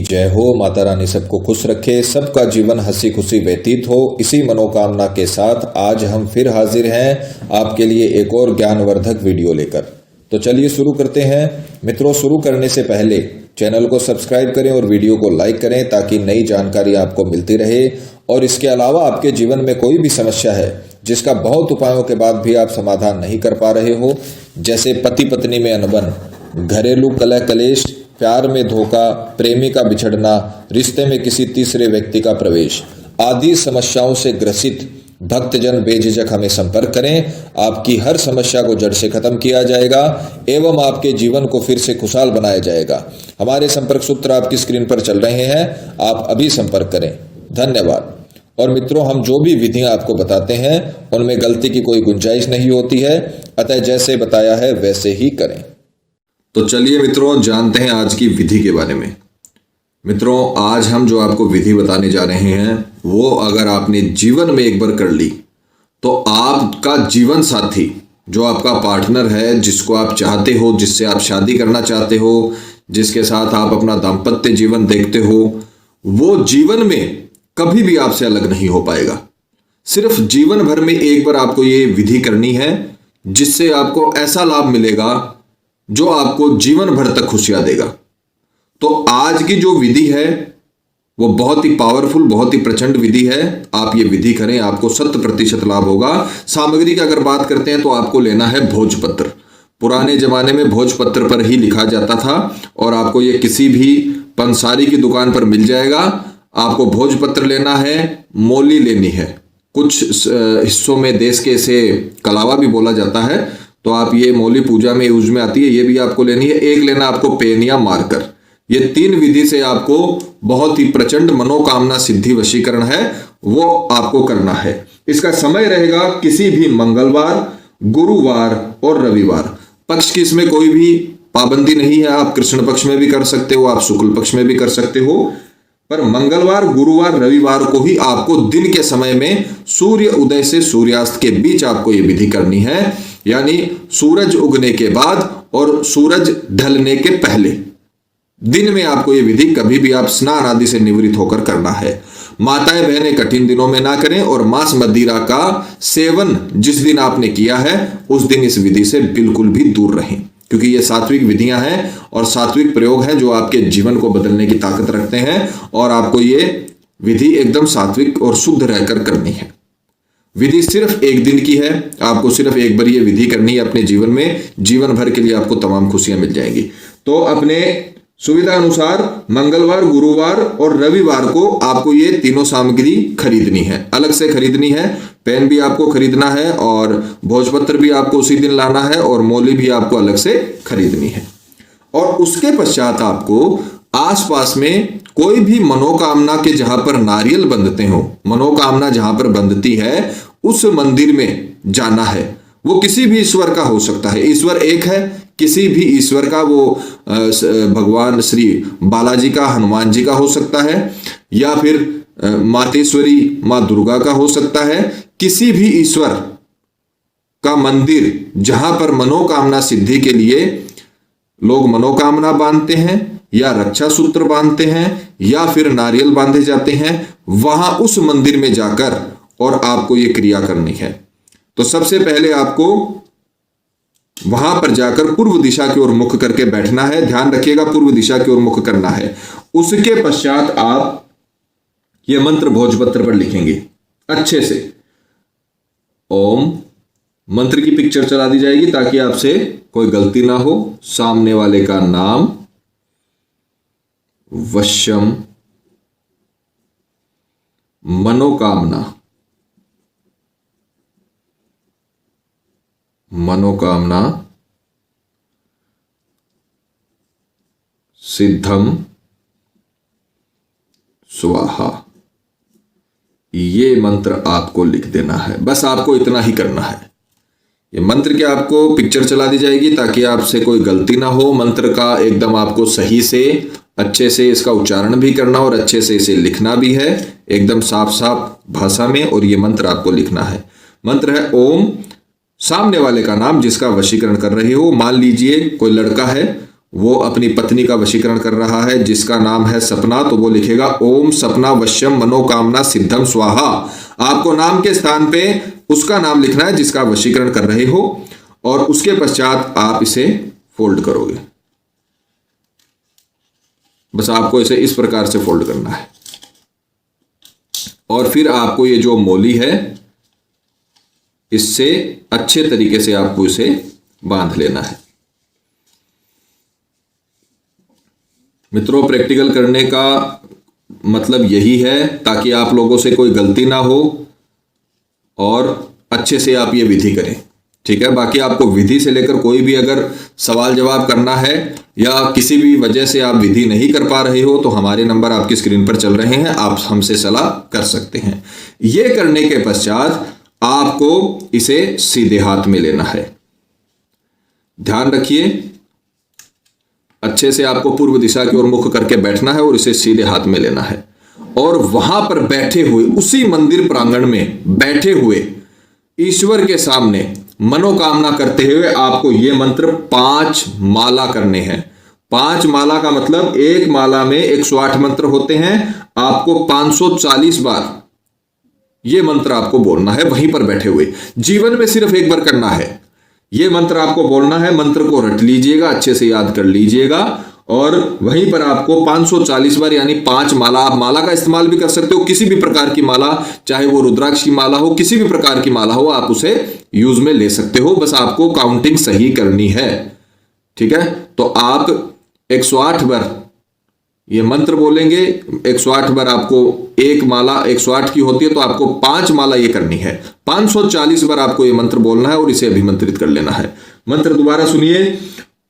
जय हो। माता रानी सबको खुश रखे, सबका जीवन हंसी खुशी व्यतीत हो, इसी मनोकामना के साथ आज हम फिर हाजिर हैं आपके लिए एक और ज्ञानवर्धक वीडियो लेकर। तो चलिए शुरू करते हैं। मित्रों, शुरू करने से पहले चैनल को सब्सक्राइब करें और वीडियो को लाइक करें ताकि नई जानकारी आपको मिलती रहे। और इसके अलावा आपके जीवन में कोई भी समस्या है जिसका बहुत उपायों के बाद भी आप समाधान नहीं कर पा रहे हो, जैसे पति पत्नी में अनबन, घरेलू कलह कलेश, प्यार में धोखा, प्रेमी का बिछड़ना, रिश्ते में किसी तीसरे व्यक्ति का प्रवेश आदि समस्याओं से ग्रसित भक्तजन बेझिझक हमें संपर्क करें। आपकी हर समस्या को जड़ से खत्म किया जाएगा एवं आपके जीवन को फिर से खुशहाल बनाया जाएगा। हमारे संपर्क सूत्र आपकी स्क्रीन पर चल रहे हैं, आप अभी संपर्क करें। धन्यवाद। और मित्रों, हम जो भी विधियां आपको बताते हैं उनमें गलती की कोई गुंजाइश नहीं होती है, अतः जैसे बताया है वैसे ही करें। तो चलिए मित्रों, जानते हैं आज की विधि के बारे में। मित्रों, आज हम जो आपको विधि बताने जा रहे हैं वो अगर आपने जीवन में एक बार कर ली तो आपका जीवन साथी, जो आपका पार्टनर है, जिसको आप चाहते हो, जिससे आप शादी करना चाहते हो, जिसके साथ आप अपना दाम्पत्य जीवन देखते हो, वो जीवन में कभी भी आपसे अलग नहीं हो पाएगा। सिर्फ जीवन भर में एक बार आपको ये विधि करनी है, जिससे आपको ऐसा लाभ मिलेगा जो आपको जीवन भर तक खुशियां देगा। तो आज की जो विधि है वो बहुत ही पावरफुल, बहुत ही प्रचंड विधि है। आप ये विधि करें, आपको 100% लाभ होगा। सामग्री की अगर बात करते हैं तो आपको लेना है भोजपत्र। पुराने जमाने में भोजपत्र पर ही लिखा जाता था और आपको ये किसी भी पंसारी की दुकान पर मिल जाएगा। आपको भोजपत्र लेना है, मौली लेनी है, कुछ हिस्सों में देश के इसे कलावा भी बोला जाता है, तो आप ये मौली पूजा में यूज में आती है, ये भी आपको लेनी है। एक लेना आपको पेन या मार्कर। ये 3 विधि से आपको बहुत ही प्रचंड मनोकामना सिद्धि वशीकरण है वो आपको करना है। इसका समय रहेगा किसी भी मंगलवार, गुरुवार और रविवार। पक्ष की इसमें कोई भी पाबंदी नहीं है। आप कृष्ण पक्ष में भी कर सकते हो, आप शुक्ल पक्ष में भी कर सकते हो, पर मंगलवार, गुरुवार, रविवार को ही आपको दिन के समय में सूर्य उदय से सूर्यास्त के बीच आपको ये विधि करनी है, यानी सूरज उगने के बाद और सूरज ढलने के पहले दिन में आपको ये विधि कभी भी आप स्नान आदि से निवृत्त होकर करना है। माताएं बहनें कठिन दिनों में ना करें और मांस मदिरा का सेवन जिस दिन आपने किया है उस दिन इस विधि से बिल्कुल भी दूर रहें, क्योंकि ये सात्विक विधियां हैं और सात्विक प्रयोग हैं जो आपके जीवन को बदलने की ताकत रखते हैं। और आपको ये विधि एकदम सात्विक और शुद्ध रहकर करनी है। विधि सिर्फ एक दिन की है, आपको सिर्फ एक बार ये विधि करनी है अपने जीवन में, जीवन भर के लिए आपको तमाम खुशियां मिल जाएंगी। तो अपने सुविधा अनुसार मंगलवार, गुरुवार और रविवार को आपको ये तीनों सामग्री खरीदनी है, अलग से खरीदनी है। पेन भी आपको खरीदना है और भोजपत्र भी आपको उसी दिन लाना है और मौली भी आपको अलग से खरीदनी है। और उसके पश्चात आपको आसपास में कोई भी मनोकामना के जहां पर नारियल बंधते हो, मनोकामना जहां पर बंधती है उस मंदिर में जाना है। वो किसी भी ईश्वर का हो सकता है, ईश्वर एक है, किसी भी ईश्वर का, वो भगवान श्री बालाजी का, हनुमान जी का हो सकता है, या फिर मातेश्वरी माँ दुर्गा का हो सकता है। किसी भी ईश्वर का मंदिर जहां पर मनोकामना सिद्धि के लिए लोग मनोकामना बांधते हैं या रक्षा सूत्र बांधते हैं या फिर नारियल बांधे जाते हैं, वहां उस मंदिर में जाकर और आपको ये क्रिया करनी है। तो सबसे पहले आपको वहां पर जाकर पूर्व दिशा की ओर मुख करके बैठना है। ध्यान रखिएगा, पूर्व दिशा की ओर मुख करना है। उसके पश्चात आप ये मंत्र भोजपत्र पर लिखेंगे अच्छे से। ओम, मंत्र की पिक्चर चला दी जाएगी ताकि आपसे कोई गलती ना हो। सामने वाले का नाम, वश्यम, मनोकामना, मनोकामना, सिद्धम, स्वाहा। ये मंत्र आपको लिख देना है। बस आपको इतना ही करना है। ये मंत्र की आपको पिक्चर चला दी जाएगी ताकि आपसे कोई गलती ना हो। मंत्र का एकदम आपको सही से, अच्छे से इसका उच्चारण भी करना और अच्छे से इसे लिखना भी है, एकदम साफ साफ भाषा में। और ये मंत्र आपको लिखना है। मंत्र है ओम, सामने वाले का नाम जिसका वशीकरण कर रहे हो। मान लीजिए कोई लड़का है वो अपनी पत्नी का वशीकरण कर रहा है जिसका नाम है सपना, तो वो लिखेगा ओम सपना वश्यम मनोकामना सिद्धम स्वाहा। आपको नाम के स्थान पे उसका नाम लिखना है जिसका वशीकरण कर रहे हो, और उसके पश्चात आप इसे फोल्ड करोगे। बस आपको इसे इस प्रकार से फोल्ड करना है, और फिर आपको ये जो मोली है इससे अच्छे तरीके से आपको इसे बांध लेना है। मित्रों, प्रैक्टिकल करने का मतलब यही है ताकि आप लोगों से कोई गलती ना हो और अच्छे से आप ये विधि करें, ठीक है। बाकी आपको विधि से लेकर कोई भी अगर सवाल जवाब करना है या किसी भी वजह से आप विधि नहीं कर पा रहे हो तो हमारे नंबर आपकी स्क्रीन पर चल रहे हैं, आप हमसे सलाह कर सकते हैं। ये करने के पश्चात आपको इसे सीधे हाथ में लेना है। ध्यान रखिए, अच्छे से आपको पूर्व दिशा की ओर मुख करके बैठना है और इसे सीधे हाथ में लेना है, और वहां पर बैठे हुए, उसी मंदिर प्रांगण में बैठे हुए ईश्वर के सामने मनोकामना करते हुए आपको ये मंत्र 5 माला करने हैं। 5 माला का मतलब एक माला में 108 मंत्र होते हैं, आपको 540 बार ये मंत्र आपको बोलना है वहीं पर बैठे हुए। जीवन में सिर्फ एक बार करना है, ये मंत्र आपको बोलना है। मंत्र को रट लीजिएगा, अच्छे से याद कर लीजिएगा, और वहीं पर आपको 540 बार यानी 5 माला, आप माला का इस्तेमाल भी कर सकते हो, किसी भी प्रकार की माला, चाहे वो रुद्राक्ष की माला हो, किसी भी प्रकार की माला हो, आप उसे यूज में ले सकते हो। बस आपको काउंटिंग सही करनी है, ठीक है। तो आप 108 बार ये मंत्र बोलेंगे। 108 बार आपको एक माला 108 की होती है, तो आपको 5 माला ये करनी है। 540 बार आपको ये मंत्र बोलना है और इसे अभिमंत्रित कर लेना है। मंत्र दोबारा सुनिए।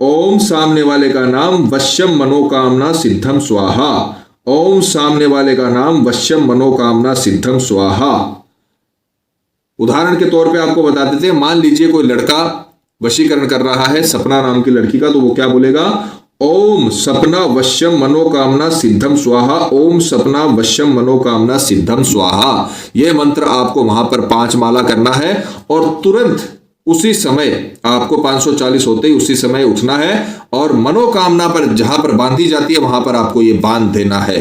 ओम सामने वाले का नाम वश्यम मनोकामना सिद्धम स्वाहा। ओम सामने वाले का नाम वश्यम मनोकामना सिद्धम स्वाहा। उदाहरण के तौर पे आपको बता देते हैं, मान लीजिए कोई लड़का वशीकरण कर रहा है सपना नाम की लड़की का, तो वो क्या बोलेगा? ओम सपना वश्यम मनोकामना सिद्धम स्वाहा। ओम सपना वश्यम मनोकामना सिद्धम स्वाहा। यह मंत्र आपको वहां पर 5 माला करना है, और तुरंत उसी समय आपको 540 होते ही उसी समय उठना है, और मनोकामना पर जहां पर बांधी जाती है वहां पर आपको यह बांध देना है,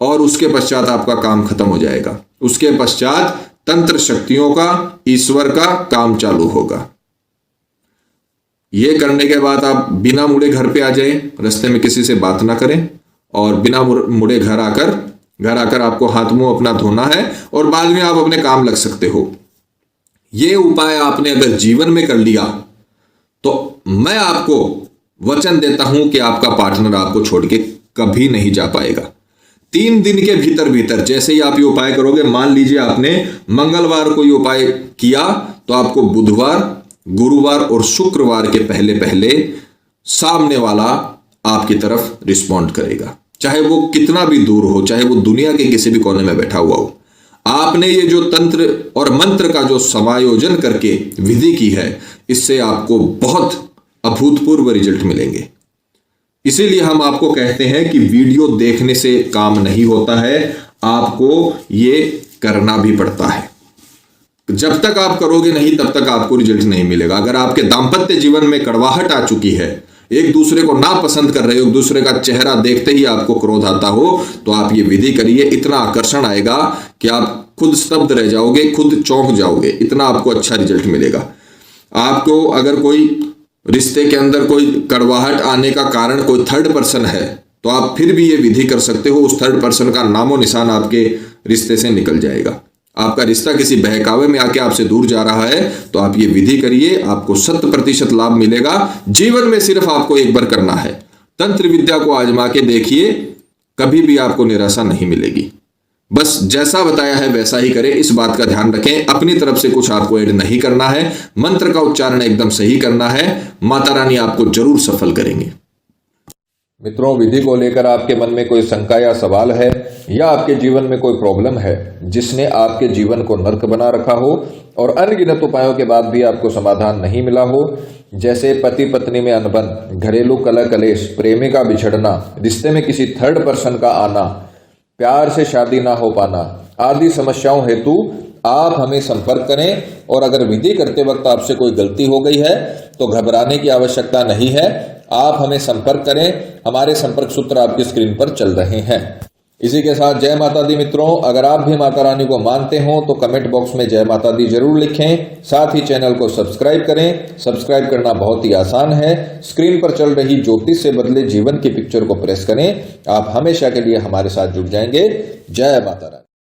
और उसके पश्चात आपका काम खत्म हो जाएगा। उसके पश्चात तंत्र शक्तियों का, ईश्वर का काम चालू होगा। ये करने के बाद आप बिना मुड़े घर पे आ जाएं, रास्ते में किसी से बात ना करें, और बिना मुड़े घर आकर आपको हाथ मुंह अपना धोना है, और बाद में आप अपने काम लग सकते हो। ये उपाय आपने अगर जीवन में कर लिया तो मैं आपको वचन देता हूं कि आपका पार्टनर आपको छोड़ के कभी नहीं जा पाएगा। 3 दिन के भीतर जैसे ही आप ये उपाय करोगे, मान लीजिए आपने मंगलवार को ये उपाय किया, तो आपको बुधवार, गुरुवार और शुक्रवार के पहले सामने वाला आपकी तरफ रिस्पॉन्ड करेगा, चाहे वो कितना भी दूर हो, चाहे वो दुनिया के किसी भी कोने में बैठा हुआ हो। आपने ये जो तंत्र और मंत्र का जो समायोजन करके विधि की है, इससे आपको बहुत अभूतपूर्व रिजल्ट मिलेंगे। इसीलिए हम आपको कहते हैं कि वीडियो देखने से काम नहीं होता है, आपको ये करना भी पड़ता है। जब तक आप करोगे नहीं तब तक आपको रिजल्ट नहीं मिलेगा। अगर आपके दाम्पत्य जीवन में कड़वाहट आ चुकी है, एक दूसरे को ना पसंद कर रहे हो, एक दूसरे का चेहरा देखते ही आपको क्रोध आता हो, तो आप ये विधि करिए। इतना आकर्षण आएगा कि आप खुद स्तब्ध रह जाओगे, खुद चौंक जाओगे, इतना आपको अच्छा रिजल्ट मिलेगा। आपको अगर कोई रिश्ते के अंदर कोई कड़वाहट आने का कारण कोई थर्ड पर्सन है, तो आप फिर भी ये विधि कर सकते हो। उस थर्ड पर्सन का नामो निशान आपके रिश्ते से निकल जाएगा। आपका रिश्ता किसी बहकावे में आके आपसे दूर जा रहा है, तो आप ये विधि करिए, आपको 100% लाभ मिलेगा। जीवन में सिर्फ आपको एक बार करना है। तंत्र विद्या को आजमा के देखिए, कभी भी आपको निराशा नहीं मिलेगी। बस जैसा बताया है वैसा ही करें, इस बात का ध्यान रखें। अपनी तरफ से कुछ आपको ऐड नहीं करना है, मंत्र का उच्चारण एकदम सही करना है। माता रानी आपको जरूर सफल करेंगे। मित्रों, विधि को लेकर आपके मन में कोई शंका या सवाल है, या आपके जीवन में कोई प्रॉब्लम है जिसने आपके जीवन को नर्क बना रखा हो और अनगिनत उपायों के बाद भी आपको समाधान नहीं मिला हो, जैसे पति पत्नी में अनबन, घरेलू कलह कलेश, प्रेमी का बिछड़ना, रिश्ते में किसी थर्ड पर्सन का आना, प्यार से शादी ना हो पाना आदि समस्याओं हेतु आप हमें संपर्क करें। और अगर विधि करते वक्त आपसे कोई गलती हो गई है तो घबराने की आवश्यकता नहीं है, आप हमें संपर्क करें। हमारे संपर्क सूत्र आपकी स्क्रीन पर चल रहे हैं। इसी के साथ जय माता दी मित्रों, अगर आप भी माता रानी को मानते हो तो कमेंट बॉक्स में जय माता दी जरूर लिखें। साथ ही चैनल को सब्सक्राइब करें। सब्सक्राइब करना बहुत ही आसान है, स्क्रीन पर चल रही ज्योतिष से बदले जीवन की पिक्चर को प्रेस करें। आप हमेशा के लिए हमारे साथ जुड़ जाएंगे। जय माता रानी।